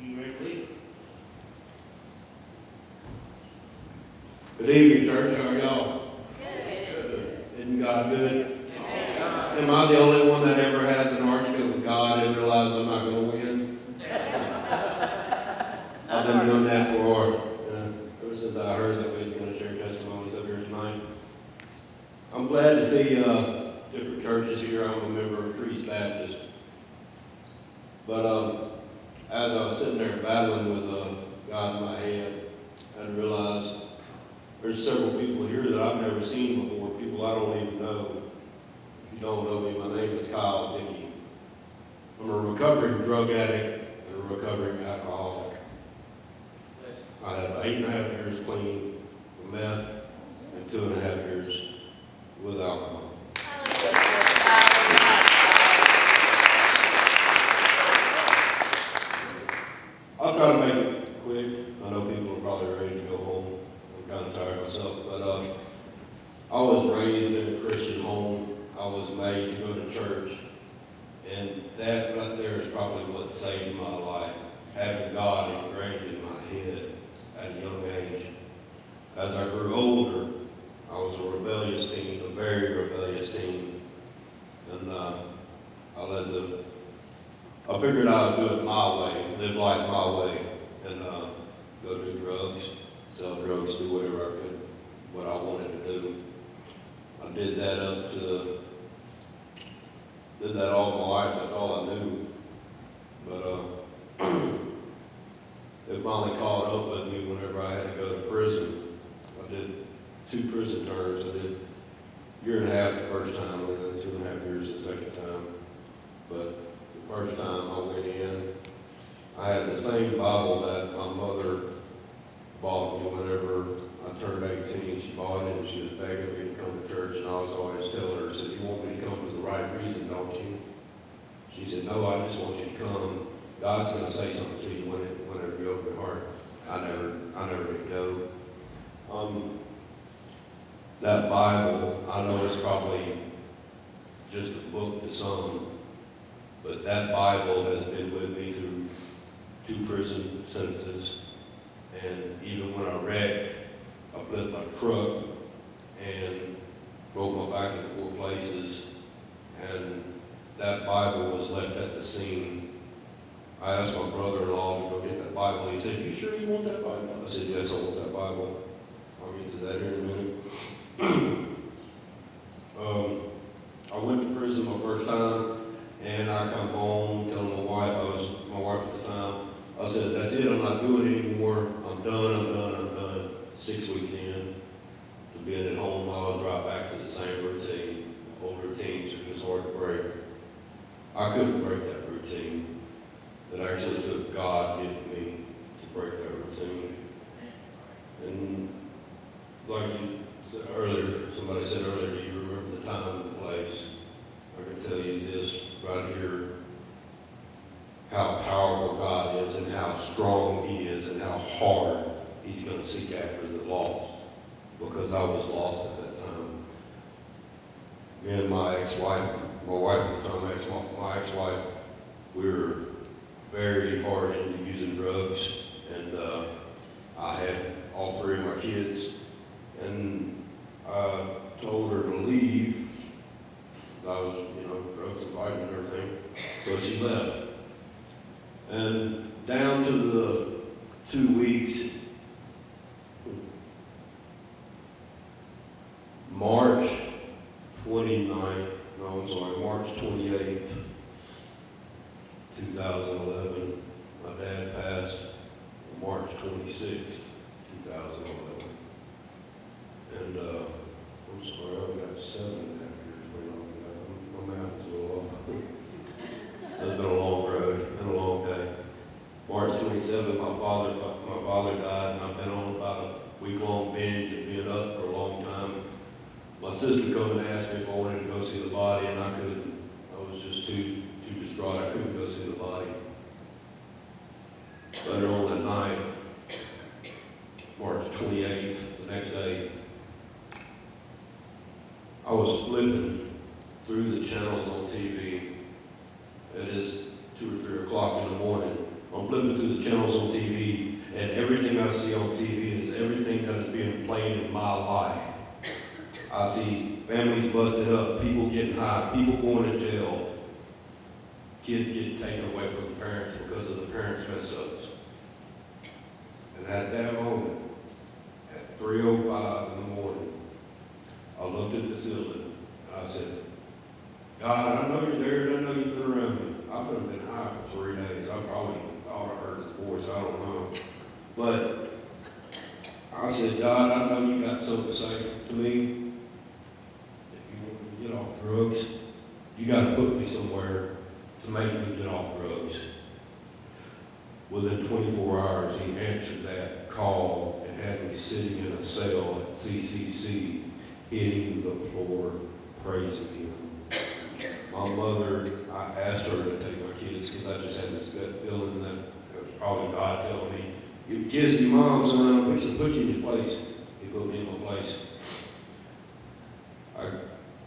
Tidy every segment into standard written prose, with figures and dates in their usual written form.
You ready to leave? Good evening, church. How are y'all? Good. Isn't God good? Am I the only one that ever has an argument with God and realizes I'm not going to win? I've been doing that for ever since I heard that we was going to share testimonies up here tonight. I'm glad to see different churches here. I'm a member of Trees Baptist. But as I was sitting there battling with God in my head, I realized there's several people here that I've never seen before, people I don't even know. If you don't know me, my name is Kyle Dickey. I'm a recovering drug addict and a recovering alcoholic. I have 8.5 years clean of meth and 2.5 years with alcohol. I'll try to make it quick. I know people are probably ready to go home. I'm kind of tired myself, but I was raised in a Christian home. I was made to go to church, and that right there is probably what saved my life, having God ingrained in my head at a young age. As I grew older, I was a rebellious teen, a very rebellious teen, and I figured I would do it my way, live life my way, and go do drugs, sell drugs, do whatever I could, what I wanted to do. I did that all my life. That's all I knew. But it finally caught up with me whenever I had to go to prison. I did 2 prison terms. I did a year and a half the first time, and then 2.5 years the second time. But the first time I went in, I had the same Bible that my mother bought me whenever I turned 18. She bought it and she was begging me to come to church, and I was always telling her, I said, "You want me to come for the right reason, don't you?" She said, "No, I just want you to come. God's going to say something to you whenever you open your heart." I never did go. That Bible, I know it's probably just a book to some, but that Bible has been with me through 2 prison sentences. And even when I wrecked, I flipped my truck and broke my back in 4 places, and that Bible was left at the scene. I asked my brother-in-law to go get that Bible. He said, "You sure you want that Bible?" I said, "Yes, I want that Bible." I'll get to that here in a minute. I went to prison my first time, and I come home telling my wife, my wife at the time, I said, "That's it, I'm not doing it anymore. I'm done. 6 weeks in to being at home, I was right back to the same routine. Old routines are just hard to break. I couldn't break that routine. It actually took God getting me to break that routine. And like you said earlier, somebody said earlier, do you remember the time and the place? I can tell you this right here, how powerful God is and how strong He is and how hard He's going to seek after the lost, because I was lost at that time. Me and my ex-wife, my wife at the time, my ex-wife, we were very hard into using drugs, and I had all 3 of my kids, and I told her to leave. I was, drugs and fighting and everything, so she left. And down to the 2 weeks, March 28th, 2011. My dad passed on March 26th, 2011. And I'm sorry, I've got 7.5 years waiting on that. My math is a little off. It's been a long road and a long day. March 27th, my father died, and I've been on about a week-long binge of being up for a long time. My sister come and asked me if I wanted to go see the body, and I couldn't. I was just too distraught. I couldn't go see the body. Later on that night, March 28th, the next day, I was flipping through the channels on TV. It is 2 or 3 o'clock in the morning. I'm flipping through the channels on TV, and everything I see on TV is everything that is being played in my life. I see families busted up, people getting high, people going to jail, kids getting taken away from the parents because of the parents' mess ups. And at that moment, at 3:05 in the morning, I looked at the ceiling and I said, God, I know you're there and I know you've been around me. I've been high for 3 days. I probably thought I heard his voice, I don't know. But I said, God, I know you got something to say to me. If you want me to get off drugs, you got to put me somewhere to make me get off drugs. Within 24 hours, he answered that call and had me sitting in a cell at CCC, hitting the floor, praising him. My mother, I asked her to take my kids because I just had this gut feeling that it was probably God telling me, "Give kids to your mom, son, I'm fixing to put you in your place." He put me in my place. I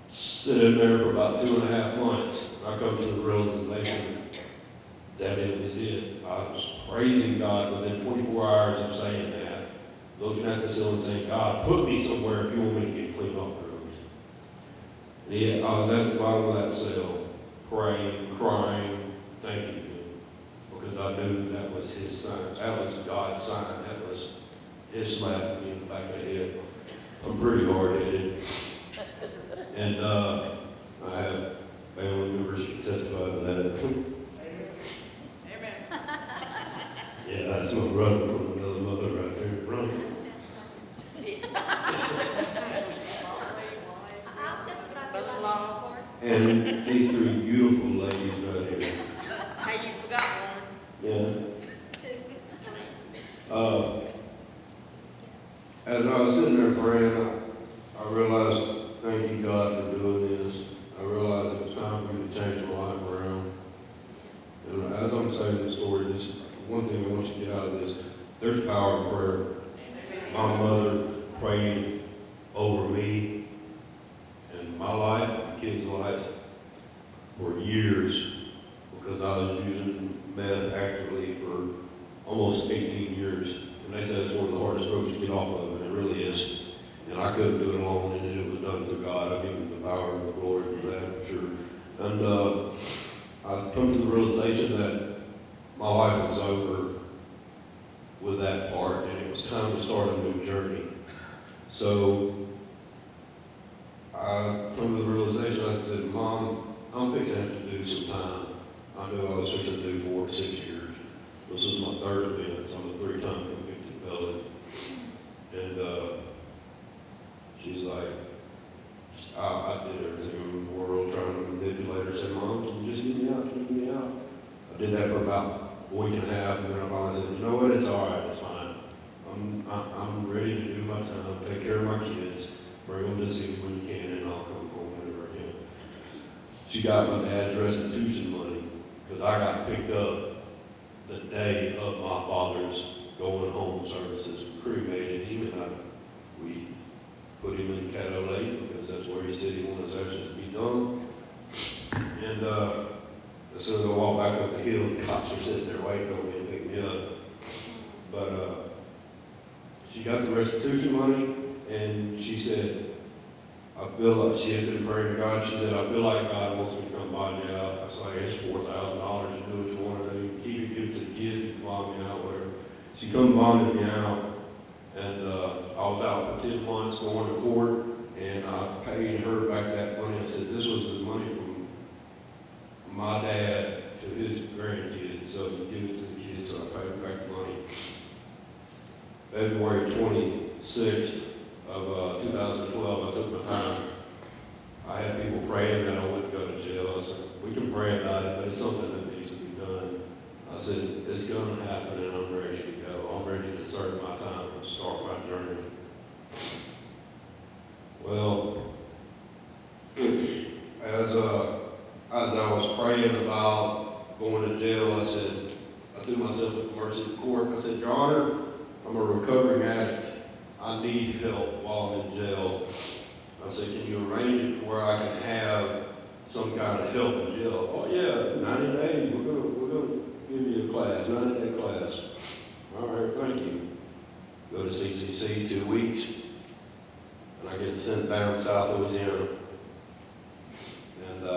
sit in there for about 2.5 months. I come to the realization that it was it. I was praising God within 24 hours of saying that, looking at the ceiling and saying, God, put me somewhere if you want me to get clean off drugs. And yet I was at the bottom of that cell, praying, crying, thanking him, because I knew that was his sign. That was God's sign. That was his slap me in the back of the head. I'm pretty hard-headed. And I have family members who testify to that. Yeah, that's my brother from another mother right there, brother. And these 3 beautiful ladies right here. How you forgot one? Yeah. As I was sitting there praying, I realized, thank you God for doing this. I realized it was time for me to change my life around. And as I'm saying this story, this one thing I want you to get out of this, there's power in prayer. My mother prayed over me and my life, my kids' life, for years because I was using meth actively for almost 18 years. And they said it's one of the hardest drugs to get off of, and it really is. And I couldn't do it alone, and it was done through God. I give him the power and the glory for that, for sure. And I come to the realization that my life was over with that part, and it was time to start a new journey. So I come to the realization, I said, Mom, I'm fixing to have to do some time. I knew I was fixing to do 4 to 6 years. This is my 3rd offense. I'm a 3-time convicted felon. And she's like, I did everything in the world trying to manipulate her. Said, Mom, can you just get me out? Can you get me out? I did that for about a week and a half, and then I finally said, you know what? It's all right. It's fine. I'm ready to do my time, take care of my kids, bring them to see me when you can, and I'll come home whenever I can. She got my dad's restitution money because I got picked up the day of my father's going home services, cremated him, and we put him in Caddo Lake because that's where he said he wanted his ashes to be done. And as soon as I walked back up the hill, the cops were sitting there waiting on me to pick me up. But she got the restitution money, and she said, I feel like, she had been praying to God, she said, I feel like God wants me to come bond you out. I said, it's $4,000, you do what you want to do, keep it, give it to the kids, you can bond me out, whatever. She come bonded me out, and I was out for 10 months going to court, and I paid her back that money. I said, this was the money from my dad to his grandkids, so you give it to the kids, so I paid her back the money. February 26th of 2012, I took my time. I had people praying that I wouldn't go to jail. I said, we can pray about it, but it's something that needs to be done. I said, it's going to happen, and I'm ready to go. I'm ready to serve my time and start my journey. Well, as I was praying about going to jail, I said, I threw myself at the mercy of the court. I said, Your Honor, I'm a recovering addict. I need help while I'm in jail. I said, can you arrange it to where I can have some kind of help in jail? Oh yeah, 90 days, we're gonna give you a class, 90-day class. All right, thank you. Go to CCC 2 weeks, and I get sent down to South Louisiana. And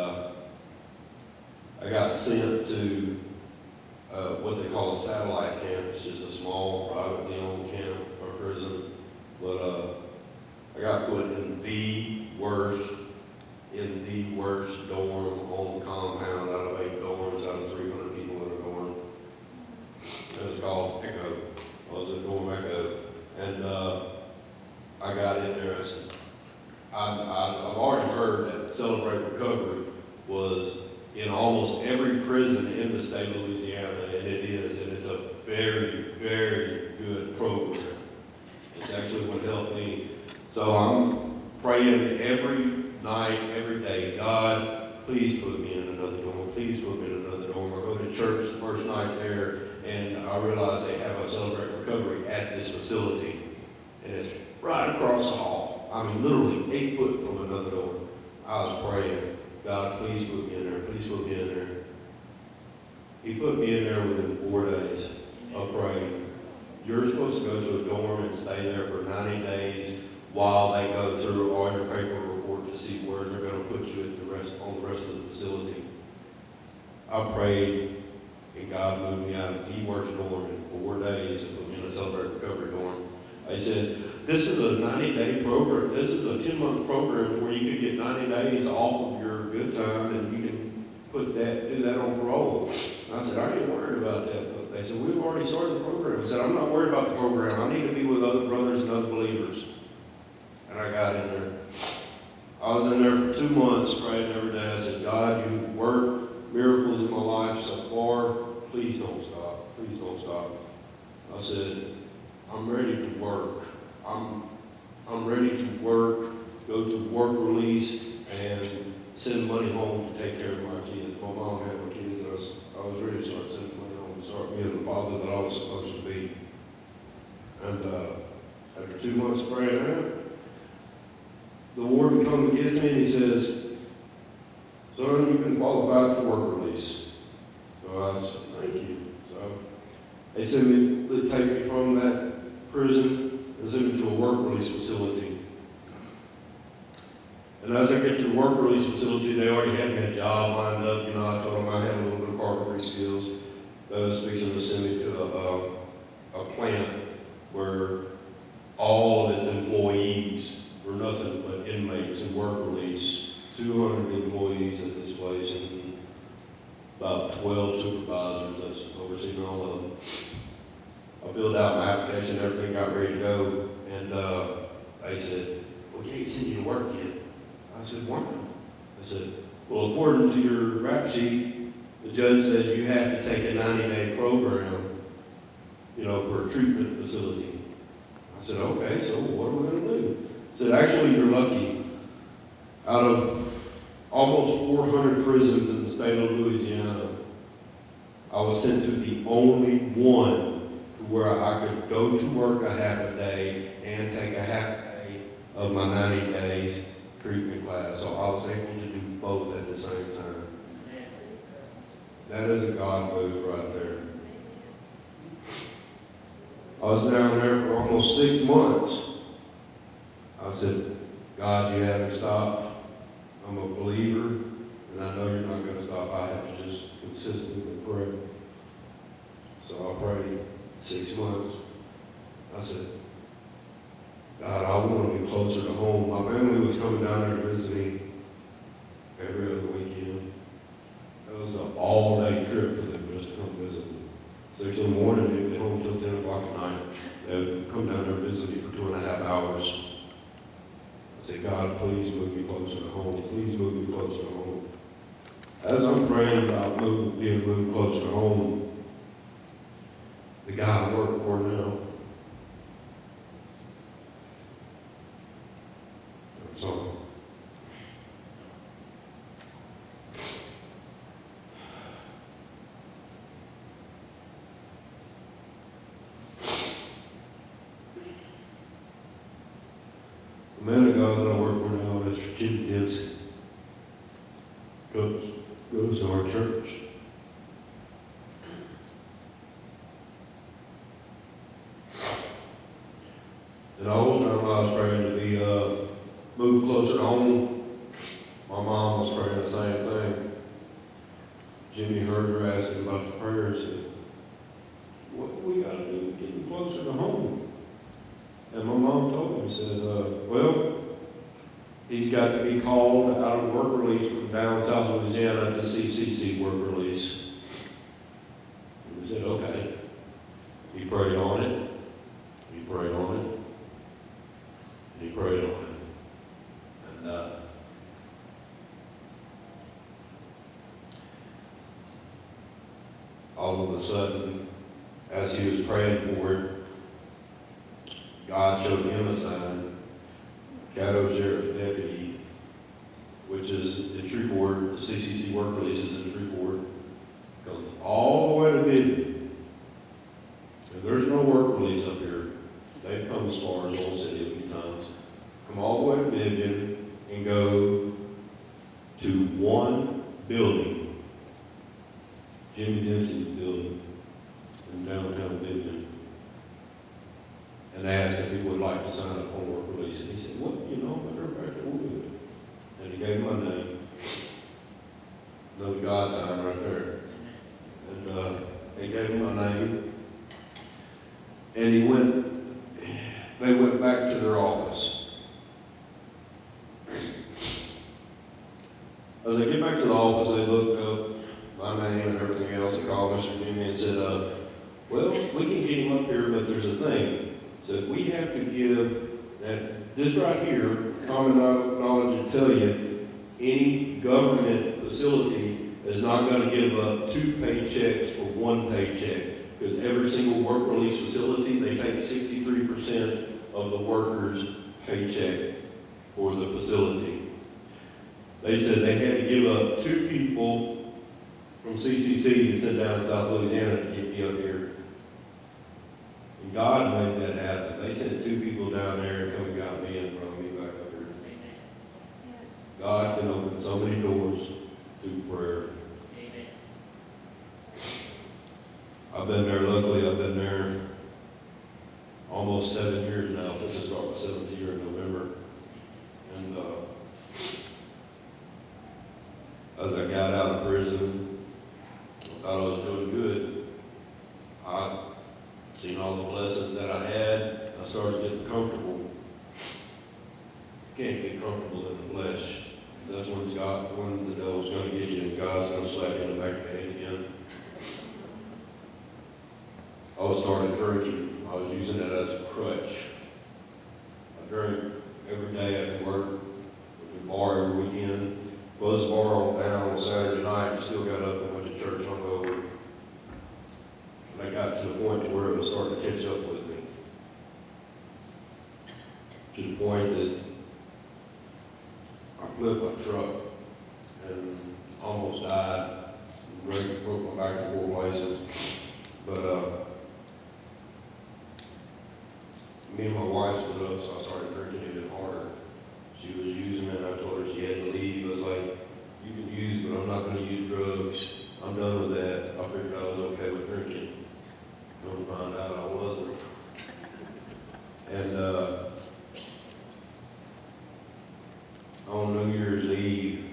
I got sent to what they call a satellite camp. It's just a small, privately owned camp or prison. But I got put in the worst dorm on the compound out of 8 dorms, out of 300 people in a dorm. It was called Echo. I was in dorm Echo. And I got in there. I said, I've already heard that Celebrate Recovery was in almost every prison in the state of Louisiana, and it is, and it's a very, very good program. It's actually what helped me. So I'm praying every night, every day, God, please put me in another dorm. Please put me in another dorm. I go to church the first night there, and I realize they have a Celebrate Recovery at this facility, and it's right across the hall. I mean, literally 8 foot from another door. I was praying, God, please put me in there. Please put me in there. He put me in there within 4 days of praying. You're supposed to go to a dorm and stay there for 90 days while they go through all your paperwork to see where they're going to put you on the rest of the facility. I prayed, and God moved me out of the worst dorm in 4 days and put me in a Celebrate Recovery dorm. I said, this is a 90-day program. This is a 10-month program where you could get 90 days off of your good time, and you can do that on parole. I said, I ain't worried about that. But they said, we've already started the program. I said, I'm not worried about the program. I need to be with other brothers and other believers. And I got in there. I was in there for 2 months praying every day. I said, God, you've worked miracles in my life so far. Please don't stop. Please don't stop. I said, I'm ready to work. I'm ready to work, go to work release, and send money home to take care of my kids. My mom had my kids. I was ready to start sending money home, start being the father that I was supposed to be. And after 2 months of praying out, the warden comes and gets me and he says, son, you've been qualified for work release. So I said, thank you. So they sent me, they take me from that prison and send me to a work release facility. And as I get to the work release facility, they already had me a job lined up. You know, I told them I had a little bit of carpentry skills. They was fixing to send me to a plant where all of its employees were nothing but inmates in work release. 200 employees at this place and about 12 supervisors that's overseeing all of them. I filled out my application, everything got ready to go, and they said, we can't send you to work yet. I said, why? I said, well, according to your rap sheet, the judge says you have to take a 90-day program, you know, for a treatment facility. I said, okay, so what are we going to do? I said, actually, you're lucky. Out of almost 400 prisons in the state of Louisiana, I was sent to the only one where I could go to work a half a day and take a half day of my 90 days treatment class. So I was able to do both at the same time. That is a God move right there. I was down there for almost 6 months. I said, God, you haven't stopped. I'm a believer, and I know you're not going to stop. I have to just consistently pray. So I prayed 6 months. I said, God, I want to be closer to home. My family was coming down there to visit me every other weekend. It was an all-day trip for them just to come visit me. 6 in the morning, they'd get home until 10 o'clock at night. They'd come down there and visit me for 2.5 hours. I said, God, please move me closer to home. Please move me closer to home. As I'm praying about being moved closer to home, the guy I work for now, I'm sorry. The man of God that I work for now, Mr. Jim Dempsey, goes to our church. And the whole time I was praying to be moved closer to home, my mom was praying the same thing. Jimmy heard her asking about the prayers. Said, what do we got to do to get him closer to home? And my mom told him, said, well, he's got to be called out of work release from down South Louisiana to CCC work release. And we said, okay. He prayed on it. He prayed on it. And he prayed on it. And all of a sudden, as he was praying for it, God showed him a sign. Caddo Sheriff Deputy, which is in Shreveport, the CCC work releases in Shreveport, goes all the way to Vivian. And there's no work release up here. They've come as far as Old City a few times. Come all the way to Vivian and go to one building, Jimmy Dempsey's building in downtown Vivian. And they asked if he would like to sign up on work release. And he said, what, matter of fact, we'll do it. And he gave him my name. Another God time right there. And he gave him my name. And they went back to their office. As they get back to the office, they looked up my name and everything else. They called Mr. Jimmy and said, well, we can get him up here, but there's a thing. So we have to give that this right here, common knowledge will tell you, any government facility is not going to give up 2 paychecks for 1 paycheck. Because every single work release facility, they take 63% of the worker's paycheck for the facility. They said they had to give up 2 people from CCC to send down to South Louisiana to get me up here. And God made that happen. They sent 2 people down there and come and got me and brought me back up here. God can open so many doors through prayer. Amen. I've been there, luckily, I've been there almost 7 years now. This is our 7th year in November. And as I got out of prison, I thought I was doing good. I seen all the blessings that I had. I started getting comfortable. You can't get comfortable in the flesh. That's when the devil's going to get you and God's going to slap you in the back of the head again. I started drinking. I was using it as a crutch. I drank every day after work. Went to the bar every weekend. Closed the bar all down on Saturday night and still got up and went to church hungover. And I got to the point to where it was starting to catch up with me. To the point that I flipped my truck and almost died. Broke my back in 4 places. But me and my wife split up, so I started drinking even harder. She was using it, and I told her she had to leave. I was like, you can use, but I'm not going to use drugs. I'm done with that. I figured I was okay with drinking. Come to find out I wasn't. And on New Year's Eve,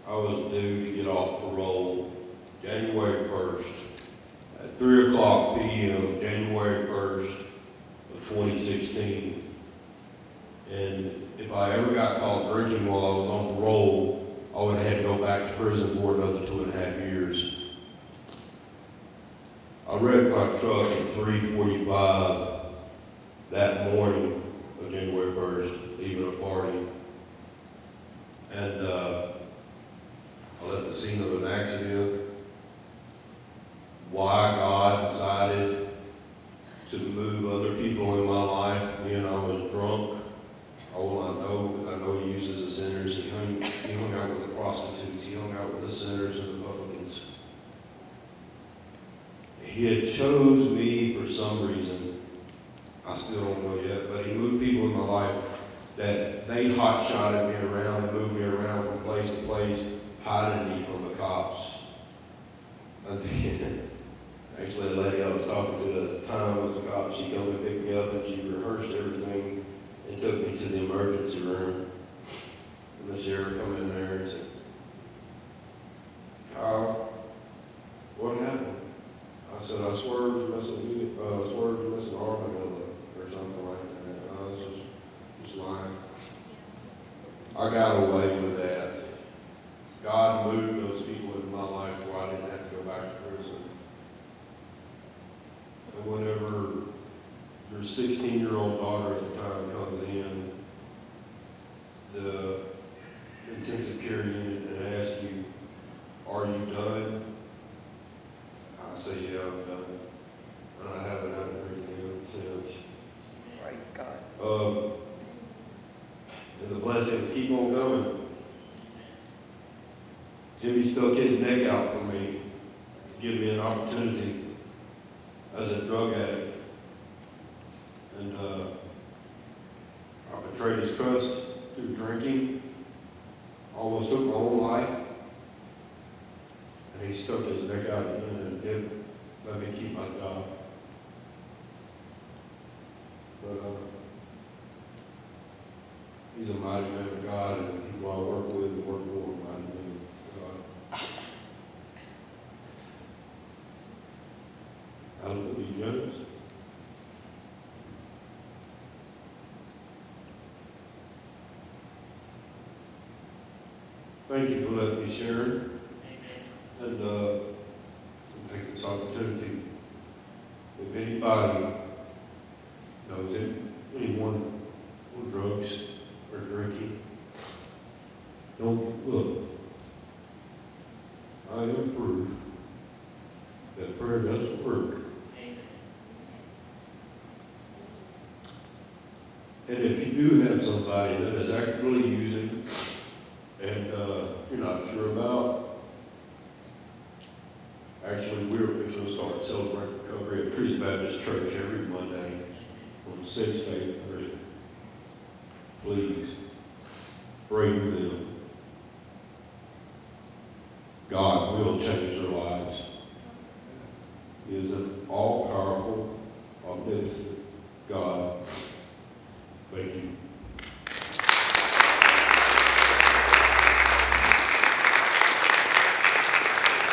I was due to get off parole January 1st at 3 o'clock p.m., January 1st of 2016. And if I ever got caught drinking while I was on parole, I would have had to go back to prison for another 2.5 years. I wrecked my truck at 3:45 that morning of January 1st, leaving a party. And I left the scene of an accident. Why God decided to move other people in my life, when I was drunk, all I know, because I know he uses the sinners. He hung out with the prostitutes. He hung out with the sinners and the publicans. He had chose me for some reason. I still don't know yet, but he moved people in my life that they hot-shotted me around and moved me around from place to place, hiding me from the cops. And then, actually, a lady I was talking to at the time was a cop. She came and picked me up, and she rehearsed everything emergency room. And the sheriff come in there and said, Kyle, what happened? I said, I swerved missing Armadillo or something like that. And I was just lying. I got away with that. God moved those people in my life where I didn't have to go back to prison. And whenever your 16-year-old daughter at the time comes in, the intensive care unit, and asks you, are you done? I say, yeah, I'm done. And I haven't had to breathe again since. Praise God. And the blessings keep on coming. Jimmy stuck his neck out for me to give me an opportunity as a drug addict. And I betrayed his trust through drinking, almost took my own life. And he stuck his neck out again and did let me keep my job. But he's a mighty man of God, and people I work with and work for are mighty men of God. Hallelujah, Jones. Thank you for letting me share. And take this opportunity. If anybody knows anyone on drugs or drinking, don't look. I am proof that prayer doesn't work. And if you do have somebody that is actively using and you're not sure about, actually, we're going to start celebrating recovery at Trees Baptist Church every Monday from 6 to 8:30. Please pray with them. God will change their lives.